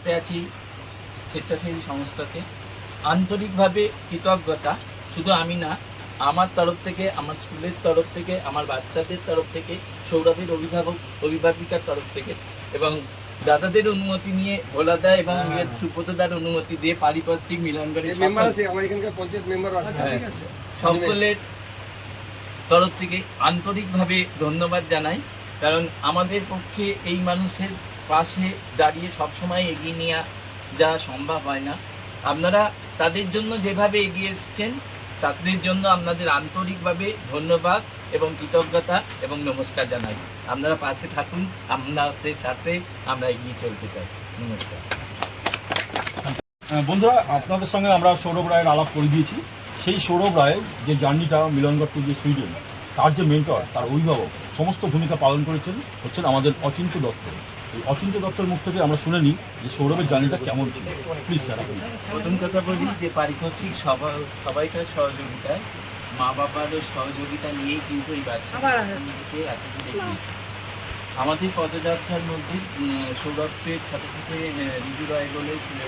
করতে আছি স্বেচ্ছাসেবী সংস্থাতে। আন্তরিকভাবে কৃতজ্ঞতা, শুধু আমি না, আমার তরফ থেকে, আমার স্কুলের তরফ থেকে, আমার বাচ্চাদের তরফ থেকে, সৌরভের অভিভাবিকার তরফ থেকে, এবং দাদাদের অনুমতি নিয়ে, ভোলাদা এবং সুব্রতদার অনুমতি দিয়ে পারিপার্শ্বিক মিলনগরের সকলের তরফ থেকে আন্তরিকভাবে ধন্যবাদ জানাই। কারণ আমাদের পক্ষে এই মানুষের পাশে দাঁড়িয়ে সবসময় এগিয়ে নেওয়া যা সম্ভব হয় না। আপনারা তাদের জন্য যেভাবে এগিয়ে এসছেন, তাদের জন্য আপনাদের আন্তরিকভাবে ধন্যবাদ এবং কৃতজ্ঞতা এবং নমস্কার জানাই। আপনারা পাশে থাকুন, আপনাদের সাথে আমরা এগিয়ে চলতে চাই। নমস্কার। বন্ধুরা, আপনাদের সঙ্গে আমরা সৌরভ রায়ের আলাপ করে দিয়েছি। সেই সৌরভ রায়ের যে জার্নিটা মিলনগড় টু যে সুইডেন, তার যে মেন্টর, তার অভিভাবক, সমস্ত ভূমিকা পালন হচ্ছেন আমাদের অচিন্ত দত্ত। এই অচিন্ত দত্তের মুখ থেকে আমরা শুনে নিই যে সৌরভের জার্নিটা কেমন ছিল। Please sir. প্রথম কথা বলি যে পারিপার্শ্বিক সবাইকার সহযোগিতায়, মা বাবারও সহযোগিতা নিয়েই কিন্তু এই বাচ্চাকে এতদূর এগিয়েছে। আমাদের পদযাত্রার মধ্যে সৌরভের সাথে সাথে রিজু রায় বলেও ছিল,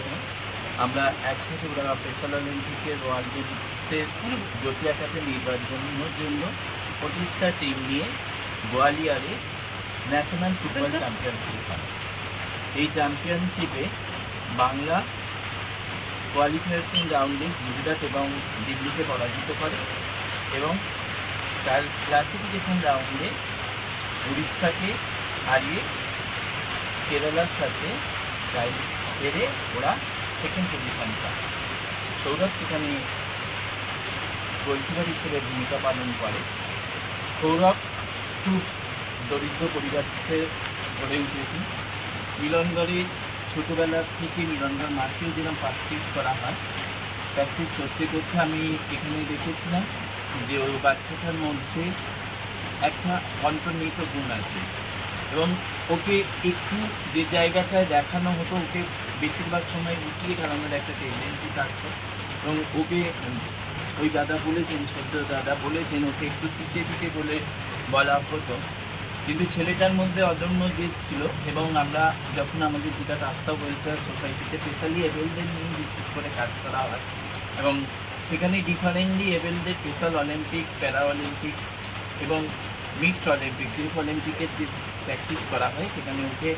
আমরা একসাথে ওরা স্পেশাল অলিম্পিকের ওয়ার্ল্ড গেমসের জ্যোতি আকাতে নির্বাচনের জন্য 25টা টিম নিয়ে গোয়ালিয়রে ন্যাশনাল ফুটবল চ্যাম্পিয়নশিপ হয়। এই চ্যাম্পিয়নশিপে বাংলা কোয়ালিফিকেশন রাউন্ডে গুজরাট এবং দিল্লিকে পরাজিত করে এবং তার ক্লাসিফিকেশন রাউন্ডে উড়িষ্যাকে হারিয়ে কেরালার সাথে হেরে ওরা সেকেন্ড পজিশন পায়। সৌরভ সেখানে গোলকিপার হিসেবে ভূমিকা পালন করে। সৌরভ খুব দরিদ্র পরিবার থেকে গড়ে উঠেছে। মিলনগড়ের ছোটোবেলা থেকে মিলনগড় মাঠেও যেরকম প্র্যাকটিস করা হয়, প্র্যাকটিস করতে করতে আমি এখানে দেখেছিলাম যে ওই বাচ্চাটার মধ্যে একটা অন্তর্নিহিত গুণ আছে এবং ওকে একটু যে জায়গাটায় দেখানো হতো ওকে বেশিরভাগ সময় উঠিয়ে খেলানোর একটা টেন্ডেন্সি থাকতো এবং ওকে ওই দাদা বলেছেন, সদ্য দাদা বলেছেন, ওকে একটু টিকে বলে বলা হতো। কিন্তু ছেলেটার মধ্যে অদম্য জেদ ছিল এবং আমরা যখন আমাদের যেটা রাস্তা ওয়েলফেয়ার সোসাইটিতে স্পেশালি এবেলদের নিয়ে বিশেষ করে কাজ করা হয় এবং সেখানে ডিফারেন্টলি এবেলদের স্পেশাল অলিম্পিক, প্যারা অলিম্পিক এবং মিক্সড অলিম্পিক, গ্রুপ অলিম্পিকের যে প্র্যাকটিস করা হয় সেখানে ওকে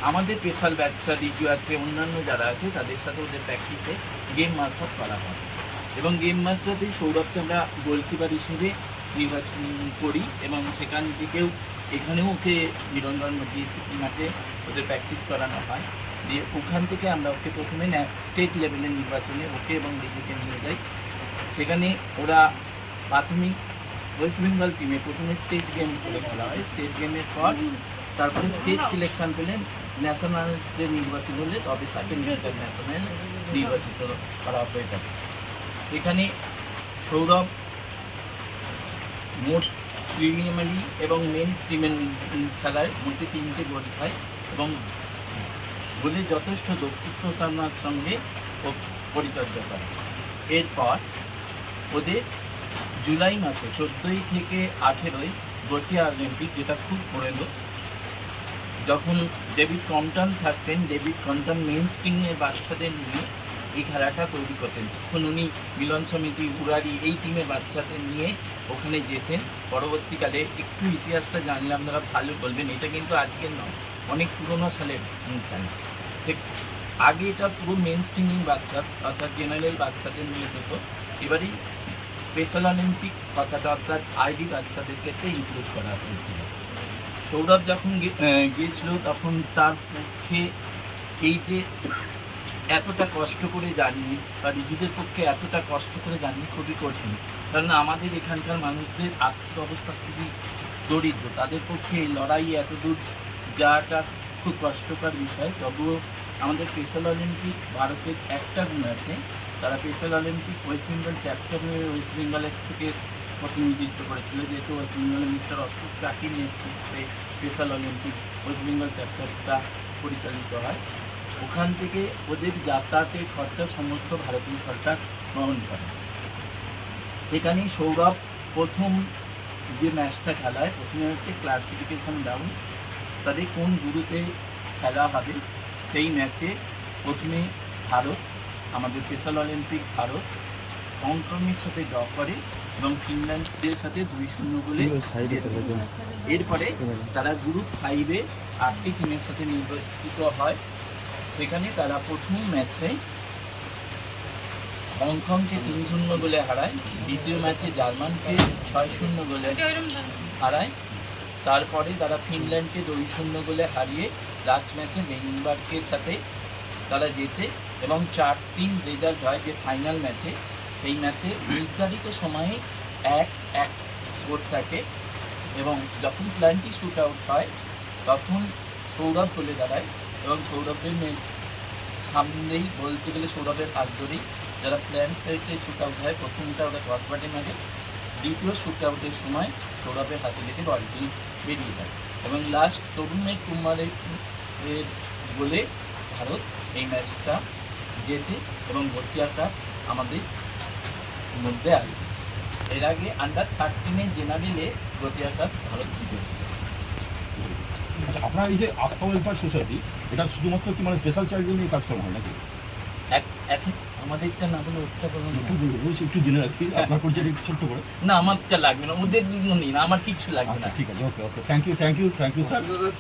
আমাদের স্পেশাল বাচ্চা রিজু আছে, অন্যান্য যারা আছে তাদের সাথে ওদের প্র্যাকটিসে গেম মারফত করা হয় এবং গেম মারফতে সৌরভকে আমরা গোলকিপার হিসেবে নির্বাচন করি এবং সেখান থেকেও এখানেও ওকে মিলনগড় মাঠে ওদের প্র্যাকটিস করানো হয়। দিয়ে ওখান থেকে আমরা ওকে প্রথমে স্টেট লেভেলের নির্বাচনে ওকে এবং দিদিকে নিয়ে যাই। সেখানে ওরা প্রাথমিক ওয়েস্ট বেঙ্গল টিমে প্রথমে স্টেট গেম করে খেলা হয়। স্টেট গেমের পর তারপরে স্টেট সিলেকশন পেলে ন্যাশনালতে নির্বাচিত হলে তবে তাকে ইন্টারন্যাশনাল নির্বাচিত করা হয়ে থাকে। এখানে সৌরভ মোট প্রিমিয়ারি এবং মেন টিমের খেলায় মোটে 3টে গোল খায় এবং গোলে যথেষ্ট দক্ষতার সঙ্গে পরিচর্যা করে। এরপর ওদের জুলাই মাসে 14 থেকে 18 গোটিয়া অলিম্পিক, যেটা খুব পুরনো, যখন ডেভিড কম্পটন থাকতেন, ডেভিড কম্পটন মেন স্ট্রিংয়ের বাচ্চাদের নিয়ে এই খেলাটা তৈরি করতেন। তখন উনি মিলন সমিতি, উড়ারি এই টিমের বাচ্চাদের নিয়ে ওখানে যেতেন। পরবর্তীকালে একটু ইতিহাসটা জানলে আপনারা ভালো বলবেন, এটা কিন্তু আজকের নয়, অনেক পুরোনো সালের খেলা। সে আগে এটা পুরো মেন স্ট্রিমিং বাচ্চা অর্থাৎ জেনারেল বাচ্চাদের নিয়ে হতো। এবারেই স্পেশাল অলিম্পিক কথাটা অর্থাৎ আইডি বাচ্চাদের ক্ষেত্রে ইনক্লুড করা হয়েছিল। সৌরভ যখন গিয়েছিল তখন তার পক্ষে এই যে এতটা কষ্ট করে জার্নি বা রিজুদের পক্ষে এতটা কষ্ট করে জার্নি খুবই কঠিন, কারণ আমাদের এখানকার মানুষদের আর্থিক অবস্থা খুবই দরিদ্র, তাদের পক্ষে এই লড়াই এত দূর যাওয়াটা খুব কষ্টকর বিষয়। তবুও আমাদের স্পেশাল অলিম্পিক ভারতের একটা গুণ আছে, তারা special Olympic West Bengal chapter হয়ে ওয়েস্ট বেঙ্গলের থেকে প্রতিনিধিত্ব করেছিল, যেহেতু ওয়েস্ট বেঙ্গলে মিস্টার অশোক চাকির নেতৃত্বে স্পেশাল অলিম্পিক ওয়েস্ট বেঙ্গল চ্যাপ্টারটা পরিচালিত হয়। ওখান থেকে ওদের যাতায়াতের খরচা সমস্ত ভারতীয় সরকার বহন করে। সেখানেই সৌরভ প্রথম যে ম্যাচটা খেলায়, প্রথমে হচ্ছে ক্লাসিফিকেশন রাউন্ড, তাদের কোন গ্রুপে খেলা হবে সেই ম্যাচে প্রথমে ভারত, আমাদের স্পেশাল অলিম্পিক ভারত হংকংয়ের সাথে ড্র করে এবং ফিনল্যান্ডের সাথে 2-0 গোলে জেতে। এরপরে তারা গ্রুপ 5-এ 8টি টিমের সাথে নির্বাচিত হয়। সেখানে তারা প্রথম ম্যাচে হংকংকে 3-0 গোলে হারায়, দ্বিতীয় ম্যাচে জার্মানকে 6-0 গোলে হারায়। তারপরে তারা ফিনল্যান্ডকে 2-0 গোলে হারিয়ে লাস্ট ম্যাচে ডেনমার্কের সাথে তারা জেতে এবং 4-3 রেজাল্ট হয় যে ফাইনাল ম্যাচে। সেই ম্যাচে নির্ধারিত সময়ে 1-1 স্কোর থাকে এবং যখন প্ল্যানটি শ্যুট আউট হয় তখন সৌরভ গোলে দাঁড়ায় এবং সৌরভের সামনেই বলতে গেলে সৌরভের হাত ধরেই যারা প্ল্যান প্লেটে শ্যুট আউট হয়, প্রথমটা ওরা ক্রসবাটে মারে, দ্বিতীয় শ্যুট আউটের সময় সৌরভের হাতে লেগে বলটি বেরিয়ে যায় এবং লাস্ট তরুণের কুমারের বলে ভারত এই ম্যাচটা জেতে এবং ভর্তিয়া কাপ আমাদের মধ্যে আসে। এর আগে আন্ডার-13 জেনারেলে ভর্তিয়া কাপ ভারত জিতেছে। আচ্ছা, আপনার এই যে আস্থা ওয়েলফেয়ার সোসাইটি, এটা শুধুমাত্র কি মানে স্পেশাল চাইল্ডদের নিয়ে কাজকর্ম হয় নাকি? এখন আমাদেরটা না বলে ওটা বলুন না। একটু জেনে রাখি আপনার পরিচয় একটু ছোট্ট করে। না আমারটা লাগবে না, ওদের দুটো নিন, আমার কিচ্ছু লাগবে আচ্ছা না। ঠিক আছে, ওকে থ্যাংক ইউ স্যার।